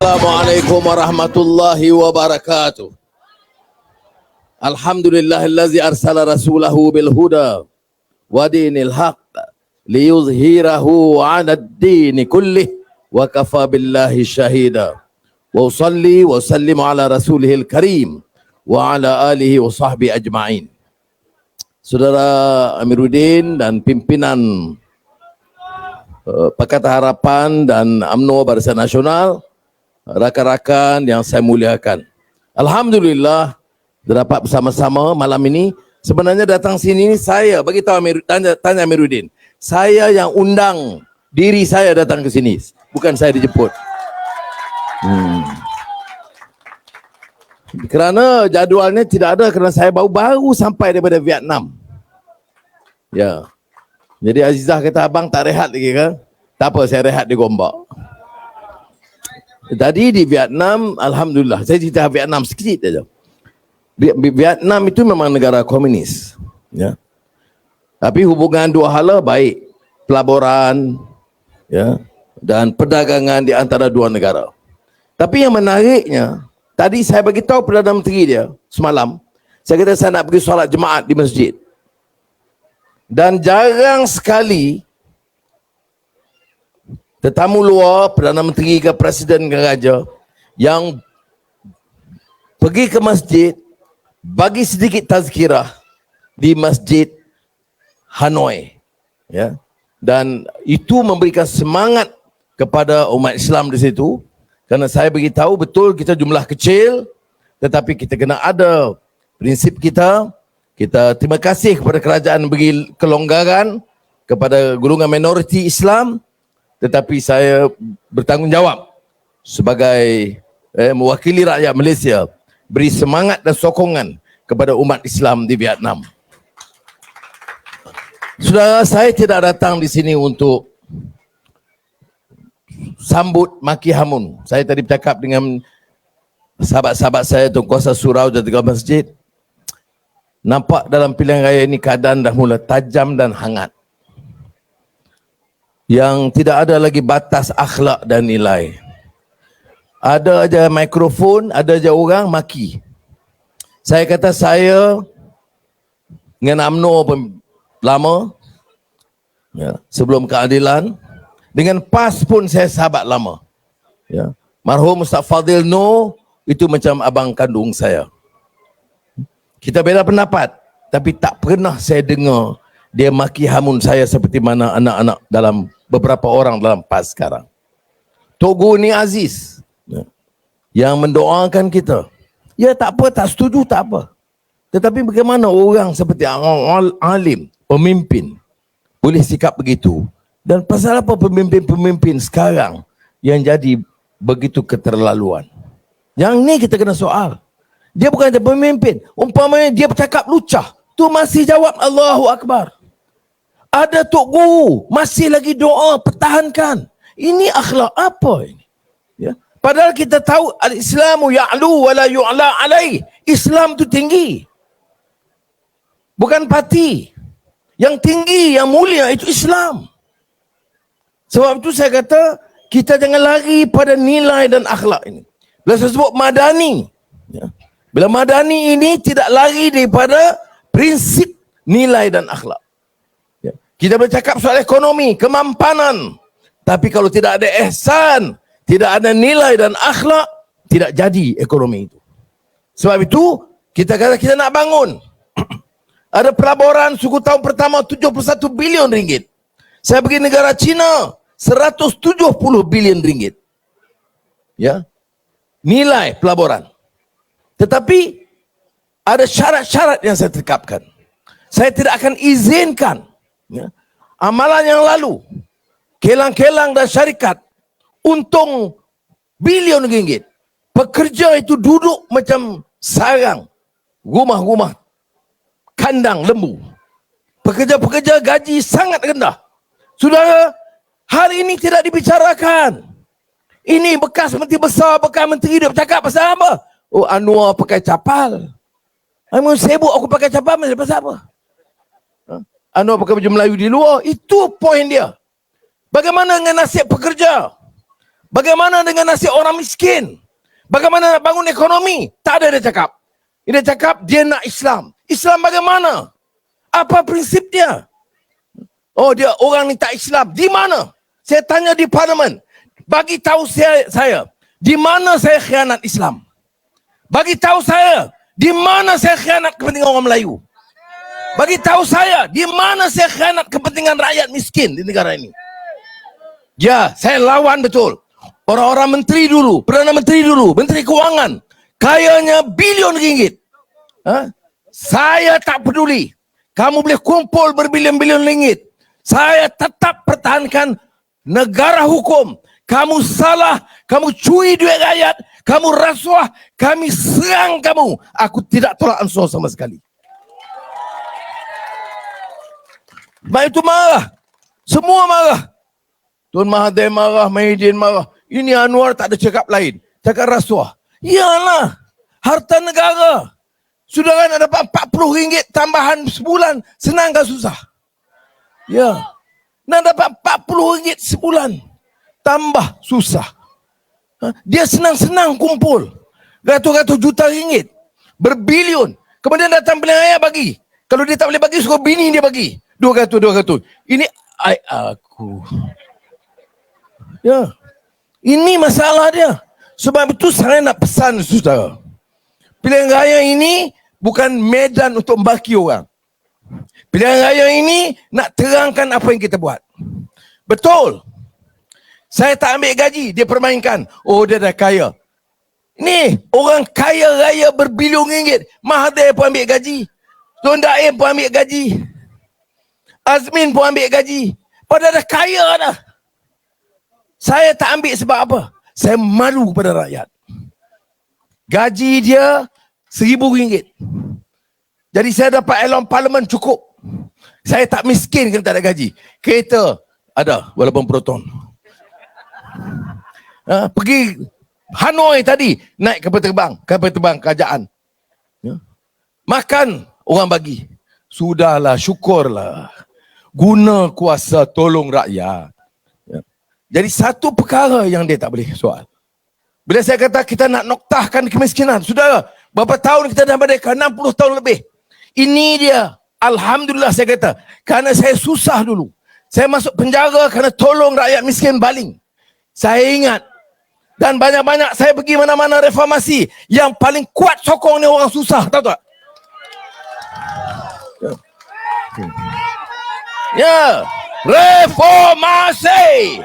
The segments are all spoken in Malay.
Assalamualaikum warahmatullahi wabarakatuh. Alhamdulillahillazi arsala rasulahu bil huda wa dinil haq liyuzhirahu 'ala ad-dini kullih wa kafa billahi syahida. Wa usalli wa sallimu ala rasulihil karim wa ala alihi wa sahbihi ajma'in. Saudara Amiruddin dan pimpinan Pakatan Harapan dan UMNO Barisan Nasional, rakan-rakan yang saya muliakan, alhamdulillah dapat bersama-sama malam ini. Sebenarnya datang sini saya bagi tahu tanya Amiruddin, saya yang undang diri saya datang ke sini, bukan saya dijemput. Kerana jadualnya tidak ada, kerana saya baru sampai daripada Vietnam. Ya. Jadi Azizah kata, abang tak rehat lagi ke? Tak apa, saya rehat di Gombak. Tadi di Vietnam, alhamdulillah, saya cerita Vietnam sedikit saja. Vietnam itu memang negara komunis, ya. Tapi hubungan dua hala baik, pelaburan, ya, dan perdagangan di antara dua negara. Tapi yang menariknya, tadi saya bagi tahu Perdana Menteri dia semalam, saya kata saya nak pergi solat jemaat di masjid. Dan jarang sekali tetamu luar, Perdana Menteri ke Presiden ke Raja, yang pergi ke masjid, bagi sedikit tazkirah di Masjid Hanoi, ya. Dan itu memberikan semangat kepada umat Islam di situ, kerana saya beritahu betul kita jumlah kecil, tetapi kita kena ada prinsip kita. Kita terima kasih kepada kerajaan beri kelonggaran kepada golongan minoriti Islam, tetapi saya bertanggungjawab sebagai mewakili rakyat Malaysia, beri semangat dan sokongan kepada umat Islam di Vietnam. Saudara, saya tidak datang di sini untuk sambut maki hamun. Saya tadi bercakap dengan sahabat-sahabat saya, Tuan-Kuasa Surau dan Tiga Masjid. Nampak dalam pilihan raya ini keadaan dah mula tajam dan hangat, yang tidak ada lagi batas akhlak dan nilai. Ada aja mikrofon, ada aja orang maki. Saya kata saya dengan UMNO lama, ya, sebelum keadilan, dengan PAS pun saya sahabat lama, ya. Marhum Ustaz Fadil Noor itu macam abang kandung saya. Kita beza pendapat, tapi tak pernah saya dengar dia maki hamun saya seperti mana anak-anak dalam beberapa orang dalam PAS sekarang. Tok Guru ni Aziz, ya, yang mendoakan kita. Ya tak apa, tak setuju tak apa. Tetapi bagaimana orang seperti alim, pemimpin, boleh sikap begitu? Dan pasal apa pemimpin-pemimpin sekarang yang jadi begitu keterlaluan? Yang ni kita kena soal. Dia bukan ada pemimpin. Umpamanya dia bercakap lucah, tu masih jawab Allahu Akbar. Ada Tok Guru, masih lagi doa, pertahankan. Ini akhlak apa ini? Ya. Padahal kita tahu al-Islamu ya'lu wa la yu'la alaih. Islam tu tinggi, bukan parti. Yang tinggi, yang mulia itu Islam. Sebab itu saya kata kita jangan lari pada nilai dan akhlak ini. Bila saya sebut madani, ya, bila madani ini tidak lari daripada prinsip nilai dan akhlak. Ya. Kita bercakap soal ekonomi, kemampanan. Tapi kalau tidak ada ihsan, tidak ada nilai dan akhlak, tidak jadi ekonomi itu. Sebab itu, kita kata kita nak bangun. Ada pelaburan suku tahun pertama 71 bilion ringgit. Saya pergi negara China, 170 bilion ringgit. Ya. Nilai pelaburan. Tetapi ada syarat-syarat yang saya tetapkan. Saya tidak akan izinkan, ya, amalan yang lalu, kelang-kelang dan syarikat, untung bilion ringgit. Pekerja itu duduk macam sarang, rumah-rumah, kandang lembu. Pekerja-pekerja gaji sangat rendah. Saudara, hari ini tidak dibicarakan. Ini bekas menteri besar, bekas menteri dia bercakap pasal apa? Oh, Anwar pakai capal. Aku sibuk aku pakai capal pasal apa? Anwar pakai baju Melayu di luar. Itu poin dia. Bagaimana dengan nasib pekerja? Bagaimana dengan nasib orang miskin? Bagaimana nak bangun ekonomi? Tak ada dia cakap. Dia cakap dia nak Islam. Islam bagaimana? Apa prinsip dia? Oh, dia orang ni tak Islam. Di mana? Saya tanya di parlimen. Bagi tahu saya di mana saya khianat Islam? Bagi tahu saya di mana saya khianat kepentingan orang Melayu? Bagi tahu saya di mana saya khianat kepentingan rakyat miskin di negara ini? Ya, saya lawan betul. Orang-orang menteri dulu, Perdana Menteri dulu, Menteri Kewangan, kayanya bilion ringgit. Saya tak peduli. Kamu boleh kumpul berbilion-bilion ringgit. Saya tetap pertahankan negara hukum. Kamu salah, kamu curi duit rakyat, kamu rasuah, kami serang kamu. Aku tidak tolak ansur sama sekali. Baik itu marah. Semua marah. Tun Mahathir marah, Mahidin marah. Ini Anwar tak ada cakap lain. Cakap rasuah. Iyalah. Harta negara. Sudah kan dapat RM40 tambahan sebulan. Senang ke susah? Ya. Nak dapat RM40 sebulan. Tambah susah. Dia senang-senang kumpul. Ratus-ratus juta ringgit. Berbilion. Kemudian datang pilihan raya bagi. Kalau dia tak boleh bagi, suruh bini dia bagi. 200. Ini aku. Ya. Ini masalah dia. Sebab itu saya nak pesan saudara. Pilihan raya ini bukan medan untuk membaki orang. Pilihan raya ini nak terangkan apa yang kita buat. Betul. Saya tak ambil gaji, dia permainkan. Oh, dia dah kaya. Ni, orang kaya raya berbilion ringgit. Mahathir pun ambil gaji. Tun Daim pun ambil gaji. Azmin pun ambil gaji. Padahal dah kaya dah. Saya tak ambil sebab apa? Saya malu kepada rakyat. Gaji dia RM1,000. Jadi saya dapat elon parlimen cukup. Saya tak miskin kerana tak ada gaji. Kereta ada walaupun Proton. Pergi Hanoi tadi naik kapal terbang kerajaan. Makan orang bagi. Sudahlah, syukurlah. Guna kuasa tolong rakyat. Jadi satu perkara yang dia tak boleh soal. Bila saya kata kita nak noktahkan kemiskinan, saudara, berapa tahun kita dah merdeka? 60 tahun lebih. Ini dia. Alhamdulillah saya kata. Kerana saya susah dulu. Saya masuk penjara kerana tolong rakyat miskin baling. Saya ingat. Dan banyak-banyak saya pergi mana-mana reformasi. Yang paling kuat sokong ni orang susah. Tahu tak? Ya. Reformasi.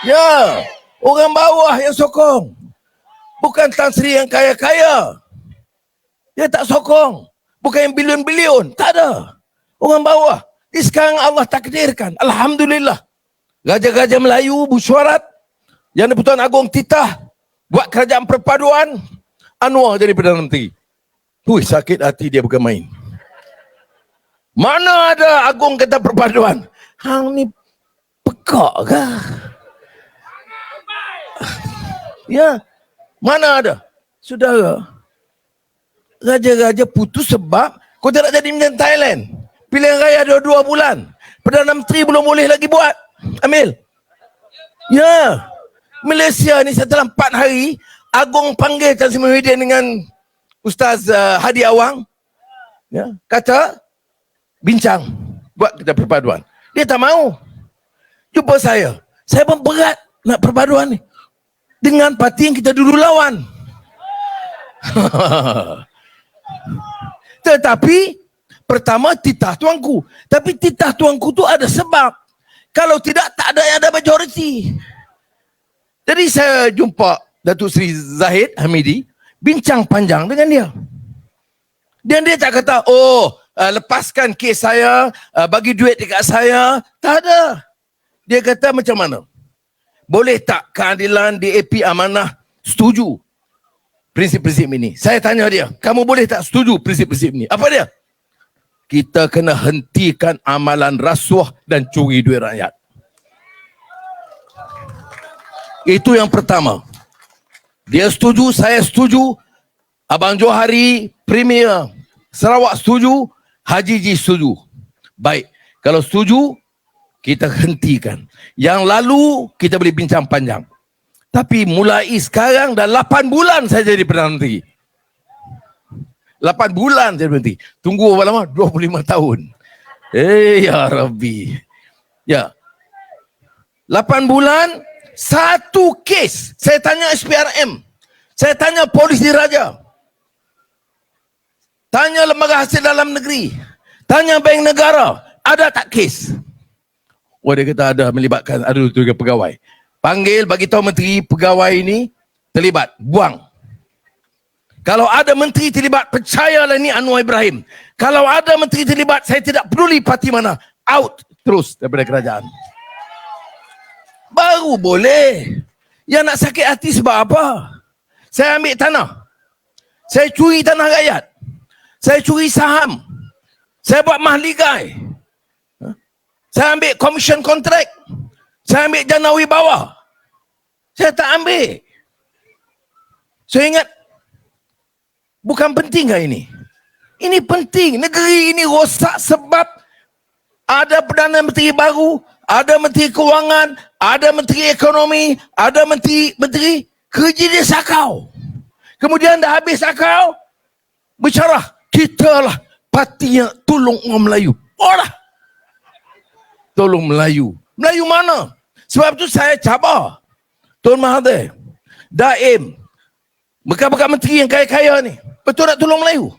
Ya. Orang bawah yang sokong. Bukan Tan Sri yang kaya-kaya. Dia tak sokong. Bukan yang bilion-bilion. Tak ada. Orang bawah. Ini sekarang Allah takdirkan. Alhamdulillah. Raja-raja Melayu bersyuarat. Yang di-Pertuan Agong titah. Buat kerajaan perpaduan. Anwar jadi Perdana Menteri. Sakit hati dia bukan main. Mana ada Agong kata perpaduan? Hang ni pekak ke? Ya. Mana ada? Saudara. Raja-raja putus sebab kau tak nak jadi macam Thailand. Pilihan raya ada 2 bulan. Perdana Menteri belum boleh lagi buat. Ambil. Ya. Malaysia ni setelah 4 hari, Agong panggil Tan Sri Muhyiddin dengan Ustaz Hadi Awang. Ya. Kata, bincang. Buat kita perpaduan. Dia tak mau. Jumpa saya. Saya pun berat nak perpaduan ni. Dengan parti yang kita dulu lawan. Tetapi pertama titah tuanku. Tapi titah tuanku tu ada sebab. Kalau tidak, tak ada yang ada majoriti. Jadi saya jumpa Datuk Seri Zahid Hamidi, bincang panjang dengan dia. Dan dia tak kata, lepaskan kes saya, bagi duit dekat saya. Tak ada. Dia kata macam mana? Boleh tak keadilan DAP Amanah setuju prinsip-prinsip ini? Saya tanya dia, kamu boleh tak setuju prinsip-prinsip ini? Apa dia? Kita kena hentikan amalan rasuah dan curi duit rakyat. Itu yang pertama. Dia setuju, saya setuju. Abang Johari, Premier Sarawak setuju, Haji Ji setuju. Baik, kalau setuju, kita hentikan. Yang lalu, kita boleh bincang panjang. Tapi mulai sekarang dah 8 bulan saya jadi Perdana Menteri. 8 bulan jadi Menteri. Tunggu berapa lama? 25 tahun. Ya Rabbi. Ya. 8 bulan, satu kes. Saya tanya SPRM. Saya tanya Polis Diraja. Tanya Lembaga Hasil Dalam Negeri. Tanya Bank Negara. Ada tak kes? Oh, dia kata ada, melibatkan ada 3 pegawai. Panggil, bagi tahu menteri, pegawai ini terlibat, buang. Kalau ada menteri terlibat, percayalah ni Anwar Ibrahim. Kalau ada menteri terlibat, saya tidak peduli parti mana, out terus daripada kerajaan. Baru boleh. Yang nak sakit hati sebab apa? Saya ambil tanah. Saya curi tanah rakyat. Saya curi saham. Saya buat mahligai. Saya ambil commission contract. Saya ambil jana wibawa. Saya tak ambil. Saya ingat, bukan penting ke ini? Ini penting. Negeri ini rosak sebab ada Perdana Menteri baru, ada Menteri Kewangan, ada Menteri Ekonomi, ada Menteri kerja dia sakau. Kemudian dah habis sakau, bicara, kita lah parti yang tolong orang Melayu. Oh lah. Tolong Melayu. Melayu mana? Sebab tu saya cabar Tuan Mahathir, Daim, bekas-bekas menteri yang kaya-kaya ni, betul tak tolong Melayu?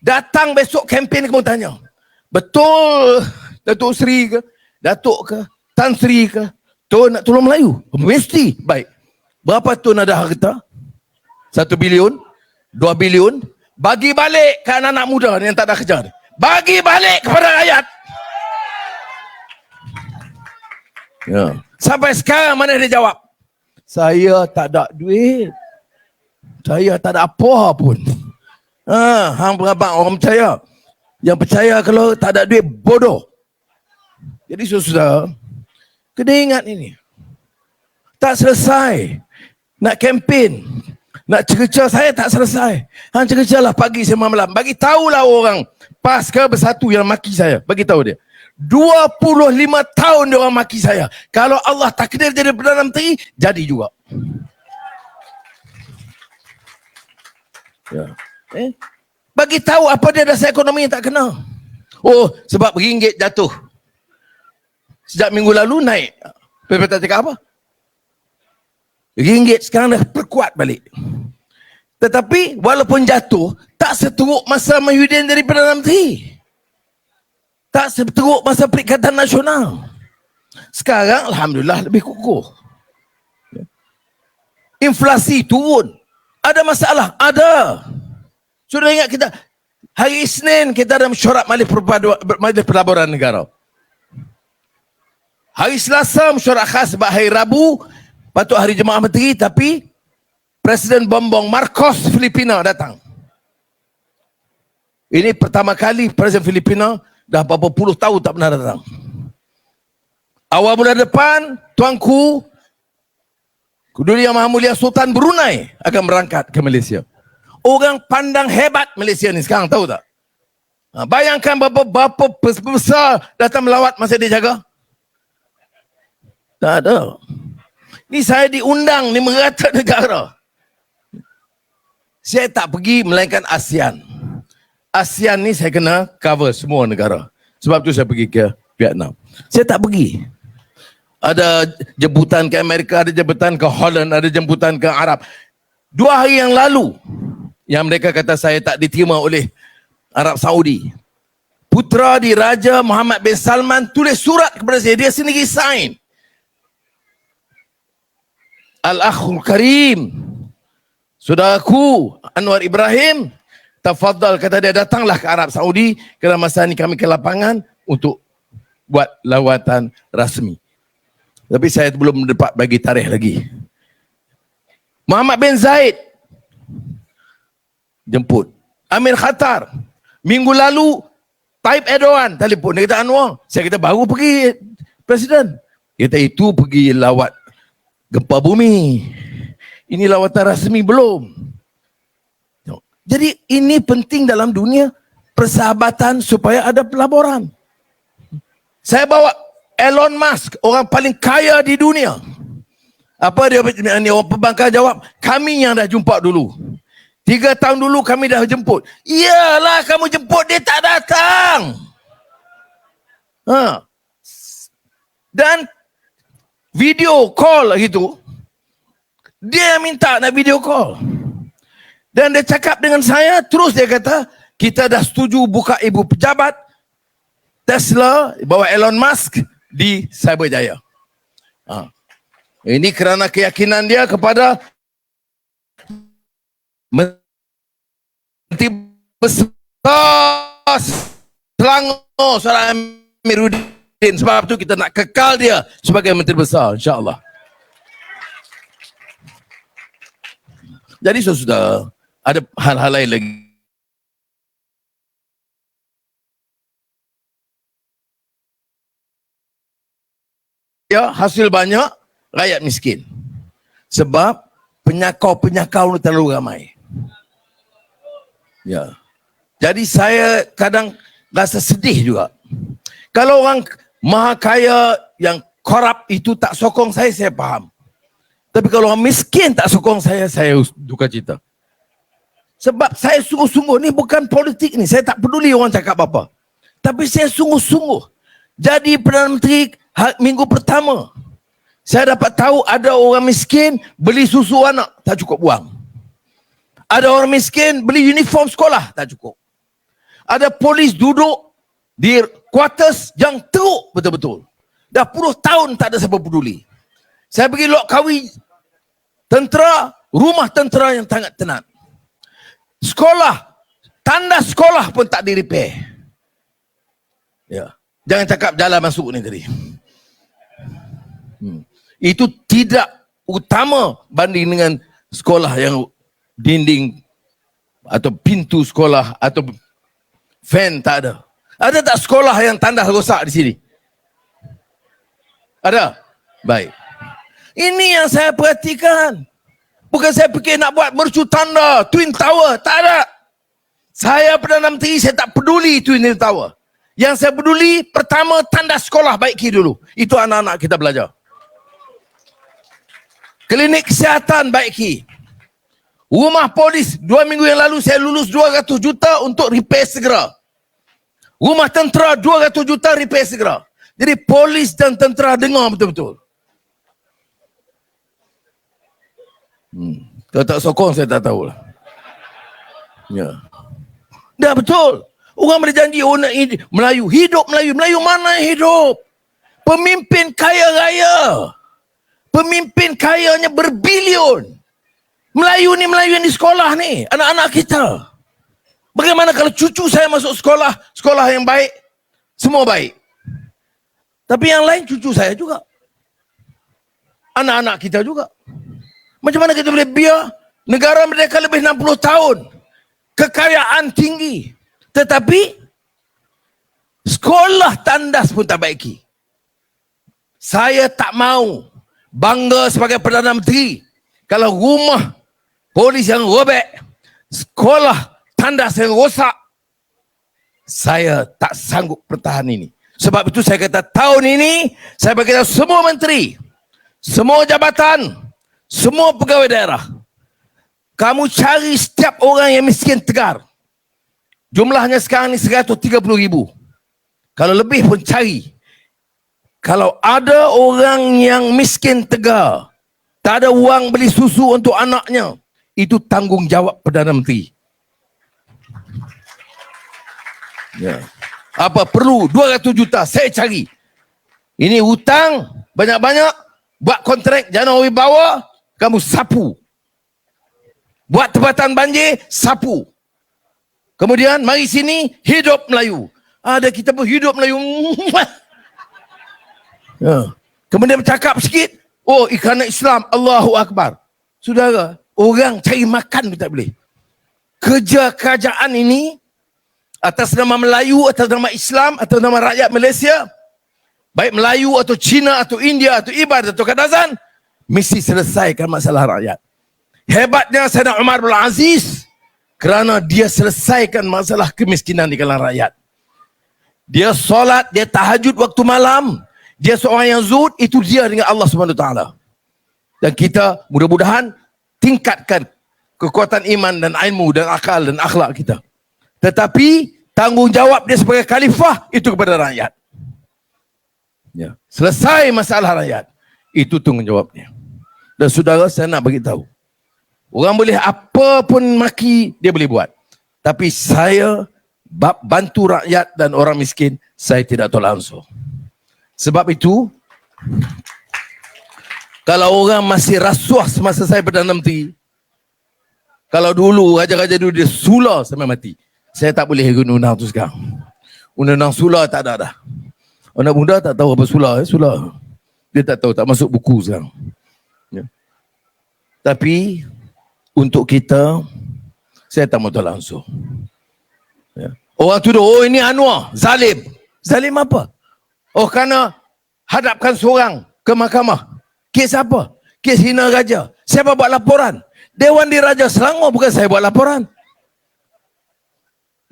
Datang besok kempen kamu tanya, betul Datuk Seri ke, Datuk ke, Tan Sri ke, Tuan nak tolong Melayu? Mesti. Baik. Berapa Tuan ada harta? 1 bilion? 2 bilion? Bagi balik ke anak-anak muda yang tak ada kerja. Bagi balik kepada rakyat. Ya. Sampai sekarang mana dia jawab? Saya tak ada duit. Saya tak ada apa pun. Hang berabang orang percaya. Yang percaya kalau tak ada duit bodoh. Jadi saudara, kena ingat ini. Tak selesai. Nak kempen, nak cerca saya tak selesai. Hang cerca lah pagi sama malam. Bagi tahulah orang Pasca Bersatu yang maki saya. Bagi tahu dia. 25 tahun dia orang maki saya. Kalau Allah takdir jadi Perdana Menteri, jadi juga. Ya. Bagi tahu apa dia dasar ekonomi yang tak kena. Oh, sebab ringgit jatuh. Sejak minggu lalu naik. PPT cakap apa? Ringgit sekarang dah perkuat balik. Tetapi walaupun jatuh, tak seteruk masa Mahyudin jadi Perdana Menteri. Tak seteruk masa Perikatan Nasional. Sekarang Alhamdulillah lebih kukuh. Inflasi turun. Ada masalah? Ada. Sudah ingat kita, hari Isnin kita ada mesyuarat Majlis Pelaburan Negara. Hari Selasa mesyuarat khas sebab hari Rabu patut hari Jemaah Menteri, tapi Presiden Bongbong Marcos Filipina datang. Ini pertama kali Presiden Filipina dah berapa puluh tahun tak pernah datang. Awal bulan depan, Tuanku Keduri Yang Maha Mulia Sultan Brunei akan berangkat ke Malaysia. Orang pandang hebat Malaysia ni sekarang, tahu tak? Bayangkan berapa besar datang melawat masa dia jaga. Tak ada. Ni saya diundang di merata negara. Saya tak pergi melainkan ASEAN. ASEAN ni saya kena cover semua negara. Sebab tu saya pergi ke Vietnam. Saya tak pergi. Ada jemputan ke Amerika, ada jemputan ke Holland, ada jemputan ke Arab. 2 hari yang lalu, yang mereka kata saya tak diterima oleh Arab Saudi. Putera di Raja Muhammad bin Salman tulis surat kepada saya. Dia sendiri sign. Al-Akhul Karim, saudaraku Anwar Ibrahim, tafadhal, kata dia, datanglah ke Arab Saudi kerana masa ni kami ke lapangan untuk buat lawatan rasmi. Tapi saya belum dapat bagi tarikh lagi. Muhammad bin Zaid jemput. Amir Khatar minggu lalu, Tayyip Erdogan telefon. Dia kata, Anwar, saya kata baru pergi Presiden. Dia kata itu pergi lawat gempa bumi. Ini lawatan rasmi belum. Jadi ini penting dalam dunia persahabatan supaya ada pelaburan. Saya bawa Elon Musk, orang paling kaya di dunia. Apa dia orang pembangkang jawab? Kami yang dah jumpa dulu. 3 tahun dulu kami dah jemput. Iyalah kamu jemput, dia tak datang. Dan video call gitu, dia minta nak video call. Dan dia cakap dengan saya, terus dia kata, kita dah setuju buka ibu pejabat Tesla, bawa Elon Musk di Cyberjaya. Ini kerana keyakinan dia kepada Menteri Besar Selangor Saudara Amiruddin. Sebab tu kita nak kekal dia sebagai Menteri Besar, insya-Allah. Jadi sudah ada hal-hal lain lagi. Ya, hasil banyak, rakyat miskin. Sebab penyakau-penyakau terlalu ramai. Ya. Jadi saya kadang rasa sedih juga. Kalau orang maha kaya yang korup itu tak sokong saya faham. Tapi kalau orang miskin tak sokong saya duka cita. Sebab saya sungguh-sungguh, ni bukan politik ni. Saya tak peduli orang cakap apa. Tapi saya sungguh-sungguh. Jadi Perdana Menteri minggu pertama, saya dapat tahu ada orang miskin beli susu anak, tak cukup wang. Ada orang miskin beli uniform sekolah, tak cukup. Ada polis duduk di quarters yang teruk betul-betul. Dah puluh tahun tak ada siapa peduli. Saya pergi lok kawi tentera, rumah tentera yang sangat tenat. Sekolah, tanda sekolah pun tak di-repair. Ya. Jangan cakap jalan masuk ni tadi. Itu tidak utama banding dengan sekolah yang dinding atau pintu sekolah atau fan tak ada. Ada tak sekolah yang tandas rosak di sini? Ada? Baik. Ini yang saya perhatikan. Bukan saya fikir nak buat mercu tanda Twin Tower, tak ada. Saya Perdana Menteri, saya tak peduli Twin Tower. Yang saya peduli, pertama tandas sekolah baiki dulu. Itu anak-anak kita belajar. Klinik kesihatan baiki. Rumah polis, 2 minggu yang lalu saya lulus 200 juta untuk repair segera. Rumah tentera 200 juta repair segera. Jadi polis dan tentera dengar betul-betul. Kalau tak sokong saya tak tahulah. Ya. Dah betul. Orang berjanji nak Melayu, hidup Melayu. Melayu mana yang hidup? Pemimpin kaya raya. Pemimpin kayanya berbilion. Melayu ni Melayu yang di sekolah ni, anak-anak kita. Bagaimana kalau cucu saya masuk sekolah yang baik, semua baik. Tapi yang lain cucu saya juga. Anak-anak kita juga. Macam mana kita boleh biar negara merdeka lebih 60 tahun. Kekayaan tinggi. Tetapi sekolah tandas pun tak baiki. Saya tak mau bangga sebagai Perdana Menteri kalau rumah polis yang robek, sekolah tandas yang rosak, saya tak sanggup pertahan ini. Sebab itu saya kata tahun ini saya beritahu semua menteri, semua jabatan, semua pegawai daerah, kamu cari setiap orang yang miskin tegar. Jumlahnya sekarang ni 130,000. Kalau lebih pun cari. Kalau ada orang yang miskin tegar, tak ada wang beli susu untuk anaknya, itu tanggungjawab Perdana Menteri. Ya. Apa perlu 200 juta saya cari. Ini hutang banyak-banyak, buat kontrak Januari bawah, kamu sapu. Buat tempatan banjir, sapu. Kemudian mari sini hidup Melayu. Ada kita pun hidup Melayu. Ya. Kemudian bercakap sikit, oh ikhwan Islam, Allahu Akbar. Saudara, orang cari makan pun tak boleh. Kerja kerajaan ini atas nama Melayu, atas nama Islam, atas nama rakyat Malaysia, baik Melayu atau Cina atau India atau Iban atau Kadazan, mesti selesaikan masalah rakyat. Hebatnya Saidina Umar bin Aziz kerana dia selesaikan masalah kemiskinan di kalangan rakyat. Dia solat, dia tahajud waktu malam, dia seorang yang zuhud, itu dia dengan Allah SWT. Dan kita mudah-mudahan tingkatkan kekuatan iman dan ilmu dan akal dan akhlak kita. Tetapi tanggungjawab dia sebagai khalifah itu kepada rakyat. Ya. Selesai masalah rakyat, itu tanggungjawabnya. Dan saudara, saya nak bagi tahu, orang boleh apa pun maki, dia boleh buat. Tapi saya bantu rakyat dan orang miskin, saya tidak tolak ansur. Sebab itu, kalau orang masih rasuah semasa saya Perdana Menteri, kalau dulu raja-raja dulu dia sula sampai mati, saya tak boleh guna undang-undang tu sekarang. Undang-undang sula tak ada dah. Anak muda tak tahu apa sula, sula. Dia tak tahu, tak masuk buku sekarang. Ya. Tapi untuk kita, saya tak mau tolak ansur. Ya. Orang tuduh, oh ini Anwar, zalim. Zalim apa? Oh kerana hadapkan seorang ke mahkamah. Kes apa? Kes hina raja. Siapa buat laporan? Dewan Diraja Selangor, bukan saya buat laporan.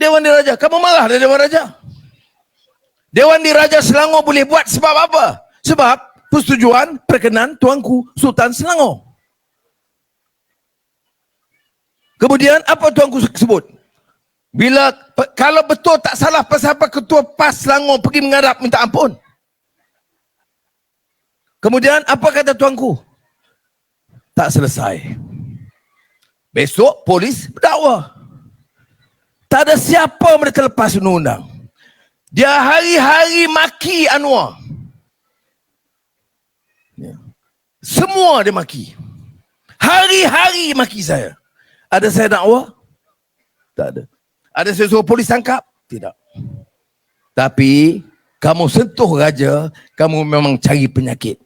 Dewan Diraja, kamu marah dari Dewan Raja? Dewan Diraja Selangor boleh buat sebab apa? Sebab persetujuan perkenan Tuanku Sultan Selangor. Kemudian apa Tuanku sebut? Bila kalau betul tak salah, pasal apa Ketua PAS Selangor pergi menghadap minta ampun? Kemudian apa kata Tuanku? Tak selesai. Besok polis berdakwa. Tak ada siapa mereka lepas undang-undang. Dia hari-hari maki Anwar. Ya. Semua dia maki. Hari-hari maki saya. Ada saya dakwa? Tak ada. Ada saya suruh polis tangkap? Tidak. Tapi kamu sentuh raja, kamu memang cari penyakit.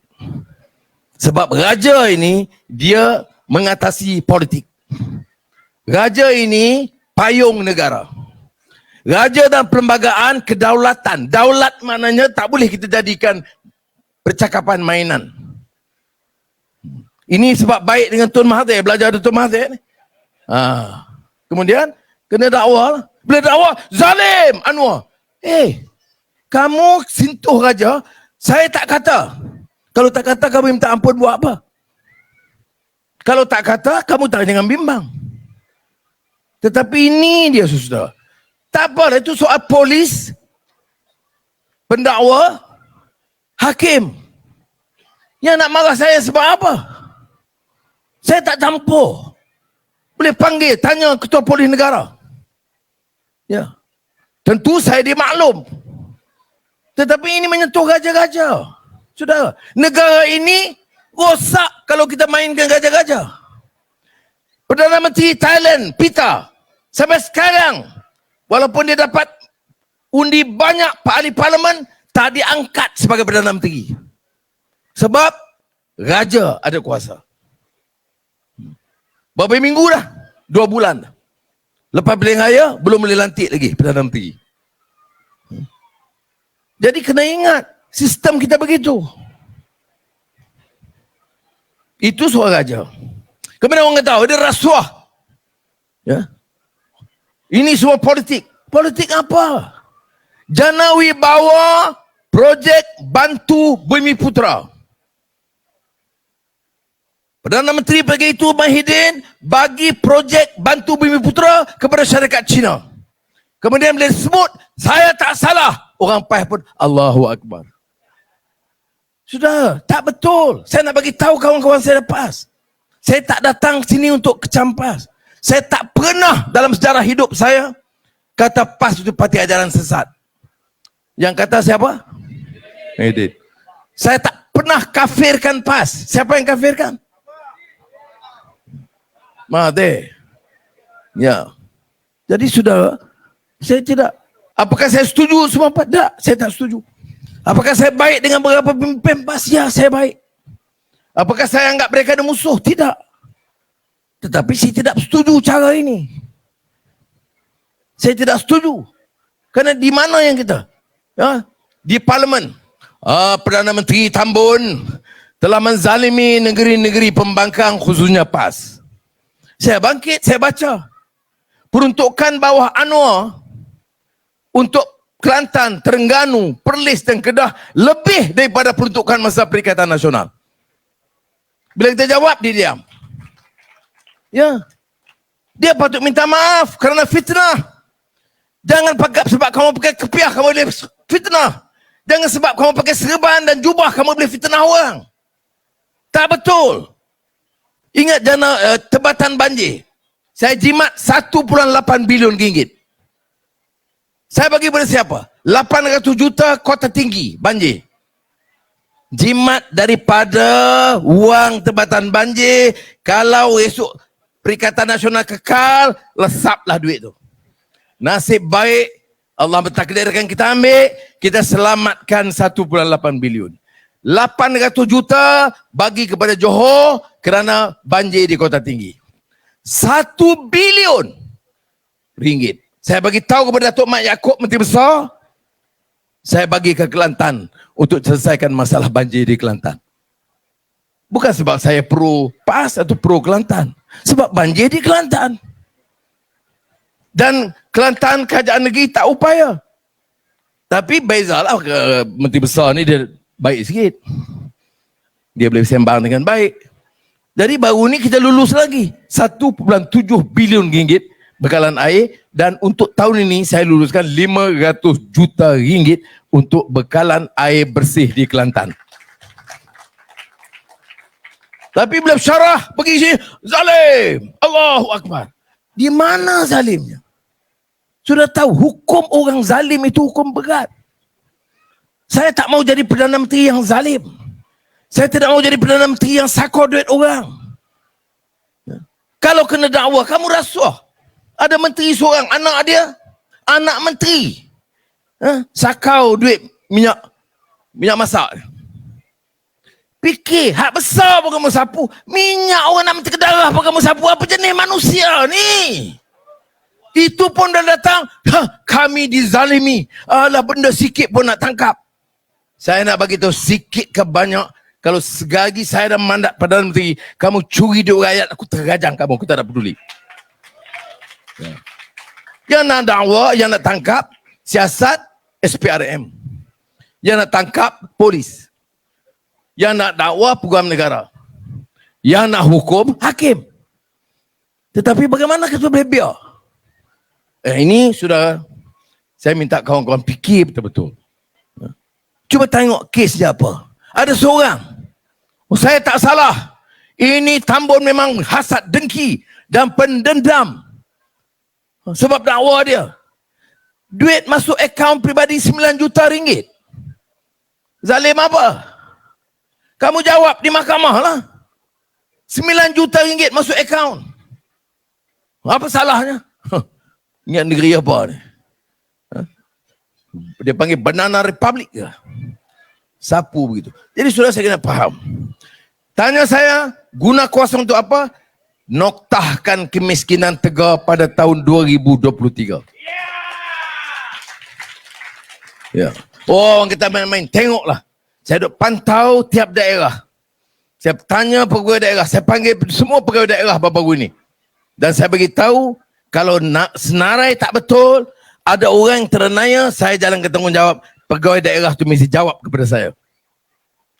Sebab raja ini dia mengatasi politik. Raja ini payung negara. Raja dan perlembagaan kedaulatan. Daulat maknanya tak boleh kita jadikan percakapan mainan. Ini sebab baik dengan Tun Mahathir, belajar dari Tun Mahathir ni. Kemudian kena dakwa. Bila dakwa, zalim Anwar. Kamu sentuh raja, saya tak kata. Kalau tak kata, kamu minta ampun buat apa? Kalau tak kata, kamu tak jangan bimbang. Tetapi ini dia saudara. Tak apa, itu soal polis, pendakwa, hakim. Yang nak marah saya sebab apa? Saya tak campur. Boleh panggil, tanya ketua polis negara. Ya. Tentu saya dimaklum. Tetapi ini menyentuh raja-raja. Saudara, negara ini rosak kalau kita mainkan raja-raja. Perdana Menteri Thailand, Pita, sampai sekarang, walaupun dia dapat undi banyak ahli parlimen, tak diangkat sebagai Perdana Menteri. Sebab raja ada kuasa. Berapa minggu dah? 2 bulan dah. Lepas pilihan raya, belum boleh lantik lagi Perdana Menteri. Jadi kena ingat, sistem kita begitu. Itu soal raja. Kemudian orang kata, dia rasuah. Ya. Ini semua politik. Politik apa? Janawi bawa projek bantu Bumiputera. Perdana Menteri bagi itu Mahidin bagi projek bantu Bumiputera kepada syarikat Cina. Kemudian bila disebut, saya tak salah. Orang PAS pun, Allahu Akbar. Sudah, tak betul. Saya nak bagi tahu kawan-kawan saya PAS. Saya tak datang sini untuk kecam PAS. Saya tak pernah dalam sejarah hidup saya kata PAS itu parti ajaran sesat. Yang kata siapa? Mahidin. Saya tak pernah kafirkan PAS. Siapa yang kafirkan? Mahathir. Ya. Jadi sudah, saya tidak. Apakah saya setuju semua PAS? Tak, saya tak setuju. Apakah saya baik dengan beberapa pemimpin PAS? Ya, saya baik. Apakah saya anggap mereka ada musuh? Tidak. Tetapi saya tidak setuju cara ini. Saya tidak setuju. Kerana di mana yang kita? Ya, di parlimen. Perdana Menteri Tambun telah menzalimi negeri-negeri pembangkang khususnya PAS. Saya bangkit, saya baca. Peruntukan bawah Anwar untuk Kelantan, Terengganu, Perlis dan Kedah lebih daripada peruntukan masa Perikatan Nasional. Bila kita jawab, dia diam. Ya. Dia patut minta maaf kerana fitnah. Jangan sebab kamu pakai kepiah, kamu boleh fitnah. Jangan sebab kamu pakai serban dan jubah, kamu boleh fitnah orang. Tak betul. Ingat jana tebatan banjir. Saya jimat 1.8 bilion ringgit. Saya bagi pada siapa? 800 juta kota tinggi banjir. Jimat daripada wang tebatan banjir. Kalau esok Perikatan Nasional kekal, lesaplah duit tu. Nasib baik Allah bertakdirkan kita ambil, kita selamatkan 1.8 bilion. 800 juta bagi kepada Johor kerana banjir di kota tinggi. 1 bilion ringgit. Saya bagi tahu kepada Datuk Mat Yaakob, Menteri Besar, saya bagi ke Kelantan untuk selesaikan masalah banjir di Kelantan. Bukan sebab saya pro PAS atau pro Kelantan. Sebab banjir di Kelantan. Dan Kelantan kerajaan negeri tak upaya. Tapi bezalah Menteri Besar ni dia baik sikit. Dia boleh sembang dengan baik. Jadi baru ni kita lulus lagi 1.7 bilion ringgit bekalan air, dan untuk tahun ini saya luluskan 500 juta ringgit untuk bekalan air bersih di Kelantan. Tapi bila syarah pergi sini, zalim, Allahu Akbar. Di mana zalimnya? Sudah tahu hukum orang zalim itu hukum berat. Saya tak mau jadi Perdana Menteri yang zalim. Saya tidak mau jadi Perdana Menteri yang sakor duit orang. Kalau kena dakwa, kamu rasuah. Ada menteri seorang, anak dia, anak menteri. Sakau duit minyak masak. Fikir, hak besar pun kamu sapu. Minyak orang nak menteri darah pun kamu sapu. Apa jenis manusia ni? Itu pun dah datang, kami dizalimi. Alah, benda sikit pun nak tangkap. Saya nak bagi tahu sikit ke banyak. Kalau segagi saya dah mandat Perdana Menteri, kamu curi duit rakyat, aku terajang kamu. Aku tak ada peduli. Yang nak dakwa, yang nak tangkap, siasat, SPRM. Yang nak tangkap, polis. Yang nak dakwa, Peguam Negara. Yang nak hukum, hakim. Tetapi bagaimana kita boleh biar? Ini sudah, saya minta kawan-kawan fikir betul-betul. Cuba tengok kes dia apa. Ada seorang, saya tak salah, ini Tambun memang hasad, dengki dan pendendam. Sebab dakwa dia, duit masuk akaun pribadi 9 juta ringgit. Zalim apa? Kamu jawab di mahkamah lah. 9 juta ringgit masuk akaun. Apa salahnya? Ingat negeri apa ni? Dia panggil Banana Republic ke? Sapu begitu. Jadi sudah saya kena faham. Tanya saya, guna kuasa untuk apa? Noktahkan kemiskinan Tegar pada tahun 2023. Ya. Oh, orang kita main-main. Tengoklah. Saya duk pantau tiap daerah. Saya tanya pegawai daerah. Saya panggil semua pegawai daerah baru-baru ini. Dan saya bagi tahu, kalau nak senarai tak betul, ada orang yang terenaya, saya jalan ke tanggungjawab. Pegawai daerah tu mesti jawab kepada saya.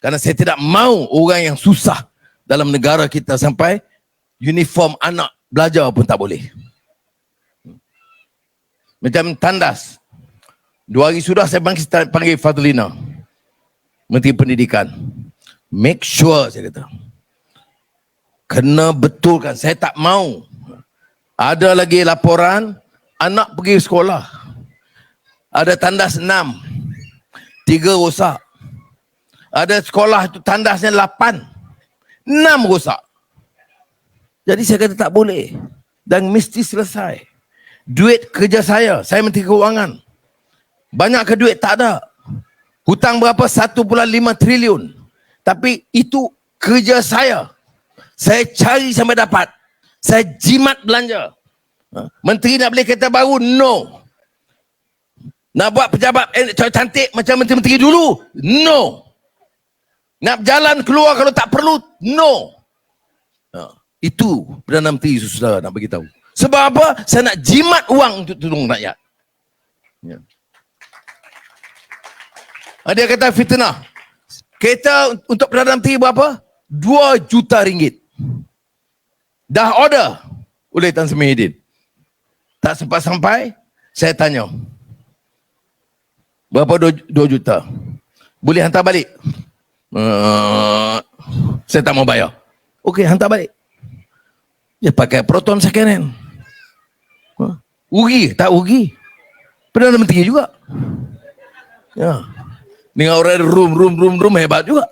Karena saya tidak mau orang yang susah dalam negara kita sampai uniform anak belajar pun tak boleh. Macam tandas. 2 hari sudah saya panggil Fadlina, Menteri Pendidikan. Make sure, saya kata, kena betulkan. Saya tak mau ada lagi laporan anak pergi sekolah, ada tandas 6, 3 rosak. Ada sekolah tu tandasnya 8, 6 rosak. Jadi saya kata tak boleh. Dan mesti selesai. Duit kerja saya Menteri Keuangan. Banyak ke duit? Tak ada. Hutang berapa? 1.5 triliun. Tapi itu kerja saya. Saya cari sampai dapat. Saya jimat belanja. Menteri nak beli kereta baru? No. Nak buat pejabat cantik macam menteri-menteri dulu? No. Nak jalan keluar kalau tak perlu? No. Itu Perdana Menteri sudah nak bagi tahu. Sebab apa? Saya nak jimat wang untuk tolong rakyat. Ya. Dia kata fitnah. Kereta untuk Perdana Menteri berapa? 2 juta ringgit. Dah order oleh Tan Sri Muhyiddin. Tak sempat sampai, saya tanya, berapa 2 juta? Boleh hantar balik? Saya tak mau bayar. Okey, hantar balik. Dia pakai Proton second hand. Rugi? Tak rugi. Perdana Menteri juga. Ya. Dengan orang room hebat juga.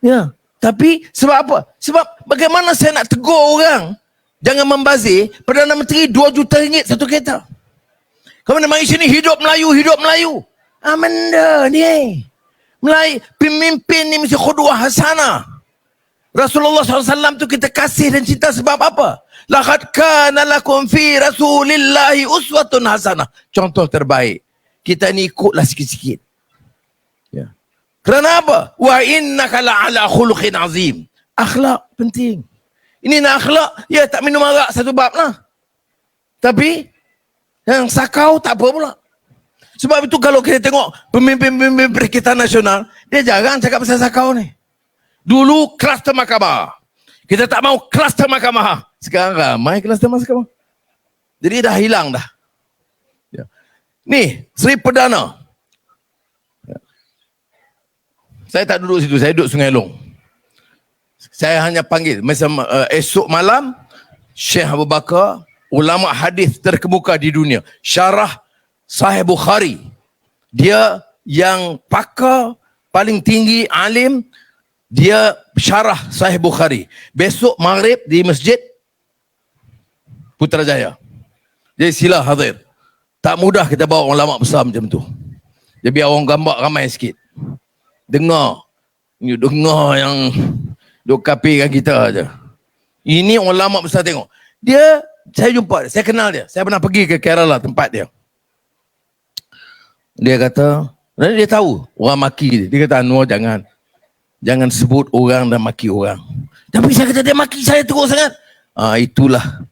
Ya. Tapi sebab apa? Sebab bagaimana saya nak tegur orang jangan membazir. Perdana Menteri 2 juta ringgit satu kereta. Kamu nak mari sini hidup Melayu. Benda ni. Melayu, pemimpin ni mesti khudwah hasanah. Rasulullah SAW tu kita kasih dan cinta sebab apa? Laqad kana lakum fi Rasulillahi uswatun hasanah. Contoh terbaik. Kita ni ikutlah sikit-sikit. Ya. Kerana apa? Wa innaka la'ala khuluqin azim. Akhlak penting. Ini nak akhlak, ya tak minum arak satu bab lah. Tapi yang sakau tak apa pula. Sebab itu kalau kita tengok pemimpin-pemimpin Perikatan Nasional, dia jarang cakap pasal sakau ni. Dulu kluster mahkamah. Kita tak mau kluster mahkamah. Sekarang ramai kluster mahkamah. Jadi dah hilang dah. Ya. Ni, Sri Perdana. Ya. Saya tak duduk situ, saya duduk Sungai Long. Saya hanya panggil. Esok malam, Syekh Abu Bakar, ulama hadis terkemuka di dunia. Syarah Sahih Bukhari. Dia yang pakar paling tinggi alim, dia syarah Sahih Bukhari. Besok maghrib di Masjid Putrajaya. Jadi sila hadir. Tak mudah kita bawa ulama besar macam tu. Jadi biar orang gambar ramai sikit. Dengar yang duk kapikan kita aja. Ini ulama besar tengok. Dia, saya jumpa, saya kenal dia. Saya pernah pergi ke Kerala tempat dia. Dia kata, dia tahu orang maki dia. Dia kata, Anwar jangan sebut orang dan maki orang. Tapi saya kata, dia maki saya teruk sangat. Itulah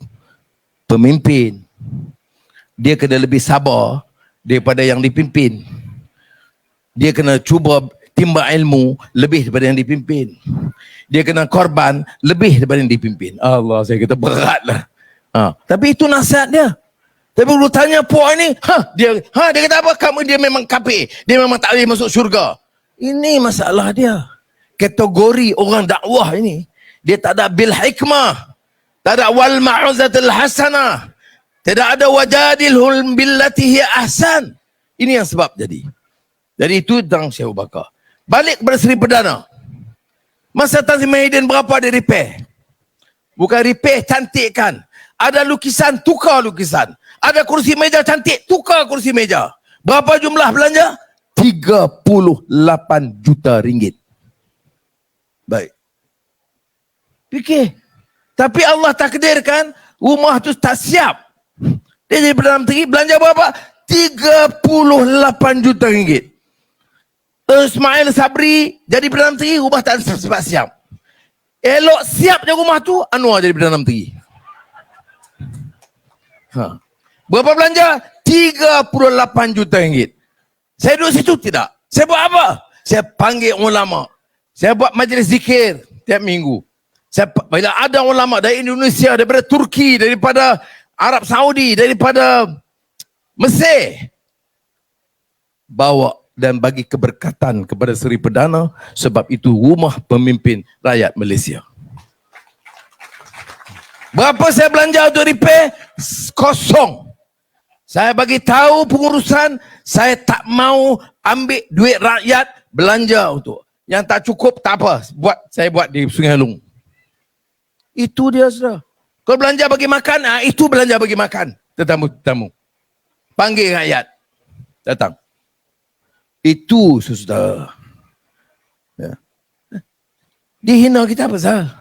pemimpin. Dia kena lebih sabar daripada yang dipimpin. Dia kena cuba timba ilmu lebih daripada yang dipimpin. Dia kena korban lebih daripada yang dipimpin. Allah, saya kata beratlah. Tapi itu nasihat dia. Tapi kalau tanya puak ni, dia kata apa? Dia memang kafir. Dia memang tak boleh masuk syurga. Ini masalah dia. Kategori orang dakwah ini, dia tak ada bil hikmah. Tak ada wal ma'uzatul hasanah. Tidak ada wajadilhum billati hiya ahsan. Ini yang sebab jadi. Jadi itu tentang Syekh Abu Bakar. Balik kepada Sri Perdana. Masa Tan Sri Muhyiddin berapa dia repair? Bukan repair, cantikkan. Ada lukisan, tukar lukisan. Ada kursi meja cantik, tukar kursi meja. Berapa jumlah belanja? 38 juta ringgit. Baik. Fikir. Tapi Allah takdirkan rumah tu tak siap. Dia jadi Perdana Menteri, belanja berapa? 38 juta ringgit. Ismail Sabri jadi Perdana Menteri, rumah tak sempat siap. Elok siap je rumah tu, Anwar jadi Perdana Menteri. Berapa belanja? 38 juta ringgit. Saya duduk situ tidak. Saya buat apa? Saya panggil ulama. Saya buat majlis zikir tiap minggu. Bila ada ulama dari Indonesia, daripada Turki, daripada Arab Saudi, daripada Mesir, bawa dan bagi keberkatan kepada Seri Perdana, sebab itu rumah pemimpin rakyat Malaysia. Berapa saya belanja untuk repair? Kosong. Saya bagi tahu pengurusan, saya tak mau ambil duit rakyat belanja untuk. Yang tak cukup tak apa, saya buat di Sungai Long. Itu dia sudah. Kalau belanja bagi makan, itu belanja bagi makan. Tetamu. Panggil rakyat. Datang. Itu sudah. Ya. Dihina kita apa sah?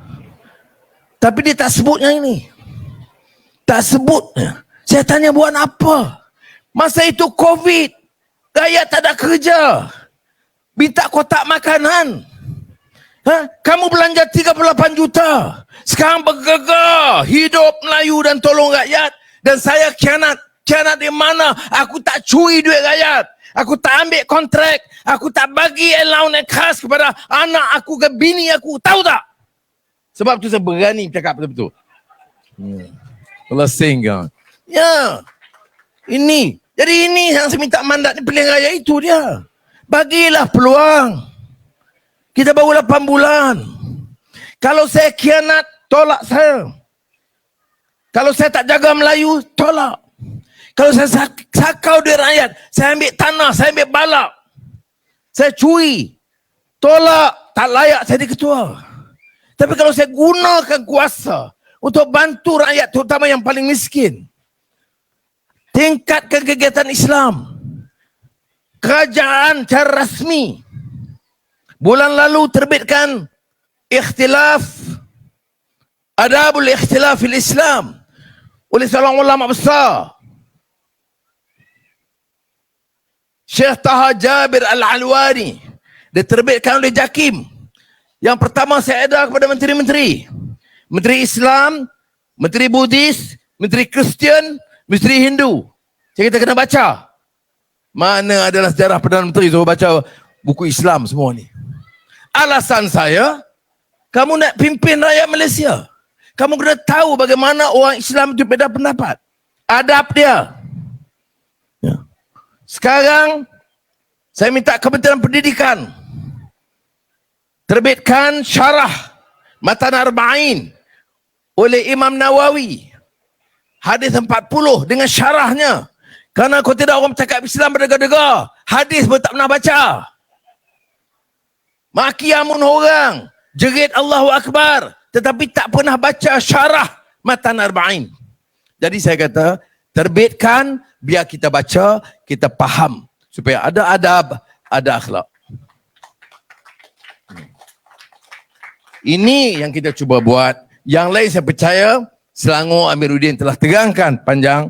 Tapi dia tak sebutnya ini. Tak sebutnya. Saya tanya buat apa? Masa itu COVID. Rakyat tak ada kerja. Minta kotak makanan. Kamu belanja 38 juta. Sekarang bergegar. Hidup Melayu dan tolong rakyat. Dan saya khianat. Khianat di mana? Aku tak curi duit rakyat. Aku tak ambil kontrak. Aku tak bagi allowance khas kepada anak aku ke bini aku. Tahu tak? Sebab tu saya berani cakap betul-betul. Lesing kan. Ya. Ini. Jadi ini yang saya minta mandat di pilihan raya itu dia. Bagilah peluang. Kita baru 8 bulan. Kalau saya khianat, tolak saya. Kalau saya tak jaga Melayu, tolak. Kalau saya sakau duit rakyat, saya ambil tanah, saya ambil balak. Saya curi. Tolak, tak layak saya jadi ketua. Tapi kalau saya gunakan kuasa untuk bantu rakyat, terutama yang paling miskin, tingkatkan kegiatan Islam, kerajaan cara rasmi, bulan lalu terbitkan ikhtilaf, adabul ikhtilaf fil Islam oleh seorang ulama besar, Syekh Taha Jabir Al-Alwani. Dia terbitkan oleh JAKIM. Yang pertama saya edar kepada menteri-menteri. Menteri Islam, Menteri Buddhis, Menteri Kristian, Menteri Hindu. Kita kena baca. Mana adalah sejarah Perdana Menteri suruh baca buku Islam semua ni. Alasan saya, kamu nak pimpin rakyat Malaysia. Kamu kena tahu bagaimana orang Islam itu beda pendapat. Adab dia. Ya. Sekarang, saya minta Kementerian Pendidikan terbitkan syarah Matan Arba'in oleh Imam Nawawi. Hadis 40 dengan syarahnya. Kerana kalau tidak orang bercakap Islam berdega-dega. Hadis pun tak pernah baca. Maki amun orang. Jerit Allahu Akbar. Tetapi tak pernah baca syarah Matan Arba'in. Jadi saya kata, terbitkan biar kita baca, kita faham. Supaya ada adab, ada akhlak. Ini yang kita cuba buat. Yang lain saya percaya Selangor Amiruddin telah terangkan panjang.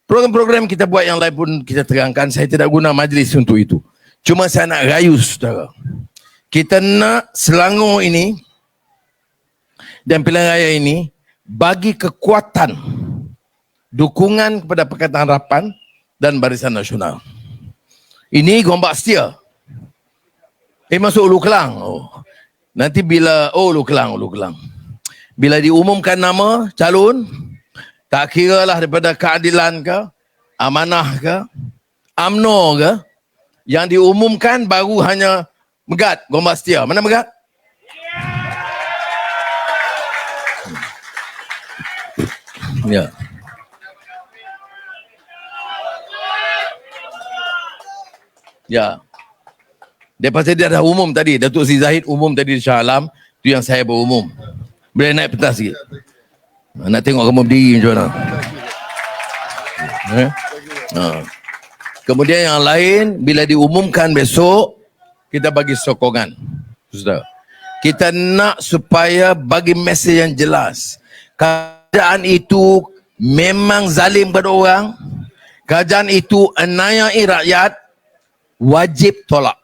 Program-program kita buat yang lain pun kita terangkan. Saya tidak guna majlis untuk itu. Cuma saya nak rayu saudara. Kita nak Selangor ini dan pilihan raya ini bagi kekuatan, dukungan kepada Pakatan Harapan dan Barisan Nasional. Ini Gombak Setia. Masuk Ulu Kelang. Nanti bila, Ulu Kelang. Bila diumumkan nama calon, tak kira lah daripada keadilan ke, amanah ke, UMNO ke, yang diumumkan baru hanya Megat, Gombak Setia. Mana Megat? Ya. Ya. Lepas dia dah umum tadi, Datuk Sri Zahid umum tadi di Shah Alam, tu yang saya berumum. Boleh naik pentas sikit. Nak tengok kamu berdiri macam mana. Kemudian yang lain, bila diumumkan besok, kita bagi sokongan. Sudah. Kita nak supaya bagi mesej yang jelas. Kerajaan itu memang zalim pada orang. Kerajaan itu aniayai rakyat, wajib tolak.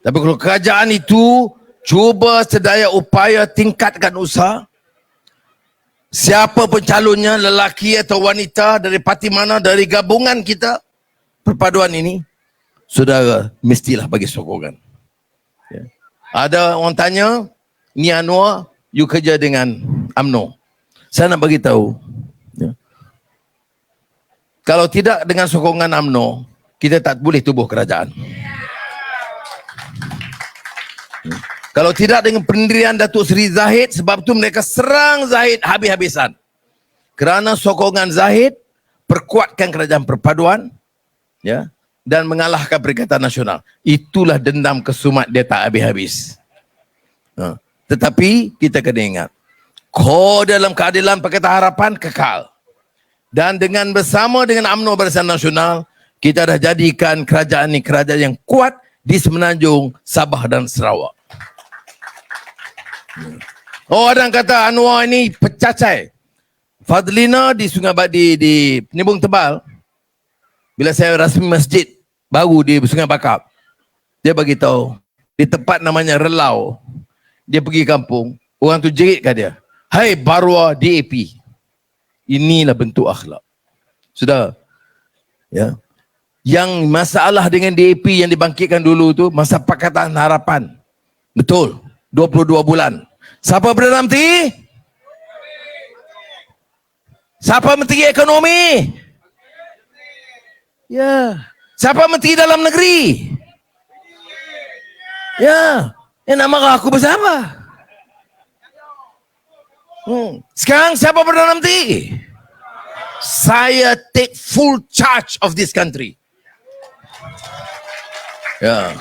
Tapi kalau kerajaan itu cuba sedaya upaya tingkatkan usaha, siapa pun calonnya, lelaki atau wanita, dari parti mana, dari gabungan kita, perpaduan ini, saudara mestilah bagi sokongan. Ya. Ada orang tanya, ni Anwar, you kerja dengan UMNO. Saya nak bagi tahu, ya, kalau tidak dengan sokongan UMNO, kita tak boleh tubuh kerajaan. Kalau tidak dengan pendirian Datuk Seri Zahid, sebab tu mereka serang Zahid habis-habisan. Kerana sokongan Zahid, perkuatkan kerajaan perpaduan, ya, dan mengalahkan Perikatan Nasional. Itulah dendam kesumat dia tak habis-habis. Tetapi kita kena ingat, kau dalam keadilan Pakatan Harapan kekal. Dan dengan bersama dengan UMNO Barisan Nasional, kita dah jadikan kerajaan ini kerajaan yang kuat di Semenanjung, Sabah dan Sarawak. Oh, ada yang kata Anwar ini pecacai. Fadlina di Sungai di Penimbung Tebal, bila saya rasmi masjid baru di Sungai Bakap, dia bagi tahu di tempat namanya Relau, dia pergi kampung, orang tu jerit kat dia, "Hai Barwa DAP." Inilah bentuk akhlak. Sudah. Ya. Yang masalah dengan DAP yang dibangkitkan dulu tu masa Pakatan Harapan. Betul. 22 bulan. Siapa Perdana Menteri? Siapa Menteri Ekonomi? Ya. Siapa Menteri Dalam Negeri? Ya. Nak marah aku bersama. Sekarang siapa Perdana Menteri? Saya take full charge of this country. Ya.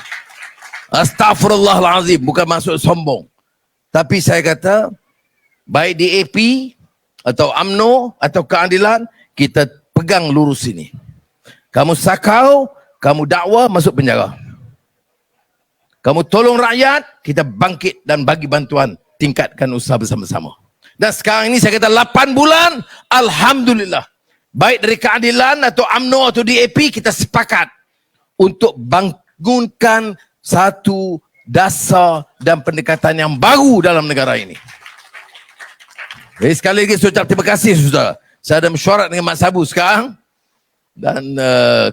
Astaghfirullahalazim, bukan maksud sombong. Tapi saya kata, baik di AP atau UMNO atau keadilan, kita pegang lurus ini. Kamu sakau, kamu dakwa, masuk penjara. Kamu tolong rakyat, kita bangkit dan bagi bantuan, tingkatkan usaha bersama-sama. Dan sekarang ini saya kata 8 bulan, alhamdulillah. Baik dari keadilan atau UMNO atau DAP, kita sepakat untuk bangunkan satu dasar dan pendekatan yang baru dalam negara ini. Jadi sekali lagi saya ucap terima kasih, saudara. Saya ada mesyuarat dengan Mak Sabu sekarang. Dan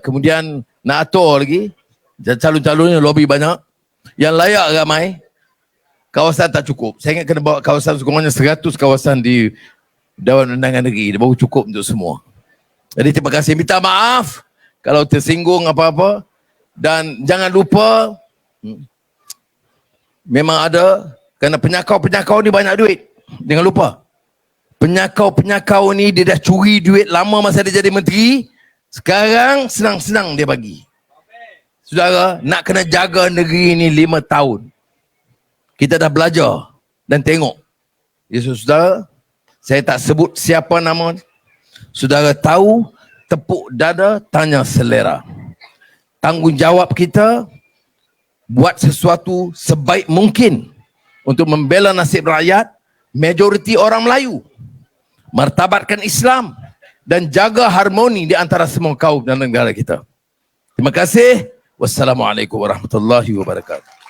kemudian nak atur lagi. Calon-calonnya lobby banyak. Yang layak ramai. Kawasan tak cukup. Saya ingat kena bawa kawasan sekurang-kurangnya 100 kawasan di Dewan Undangan Negeri. Dia baru cukup untuk semua. Jadi terima kasih. Minta maaf kalau tersinggung apa-apa. Dan jangan lupa, memang ada, kerana penyakau-penyakau ni banyak duit. Jangan lupa. Penyakau-penyakau ni dia dah curi duit lama masa dia jadi menteri. Sekarang senang-senang dia bagi. Saudara, nak kena jaga negeri ni 5 tahun. Kita dah belajar dan tengok. Ya saudara, saya tak sebut siapa nama. Saudara tahu, tepuk dada, tanya selera. Tanggungjawab kita buat sesuatu sebaik mungkin untuk membela nasib rakyat, majoriti orang Melayu, martabatkan Islam dan jaga harmoni di antara semua kaum dan negara kita. Terima kasih. Wassalamualaikum warahmatullahi wabarakatuh.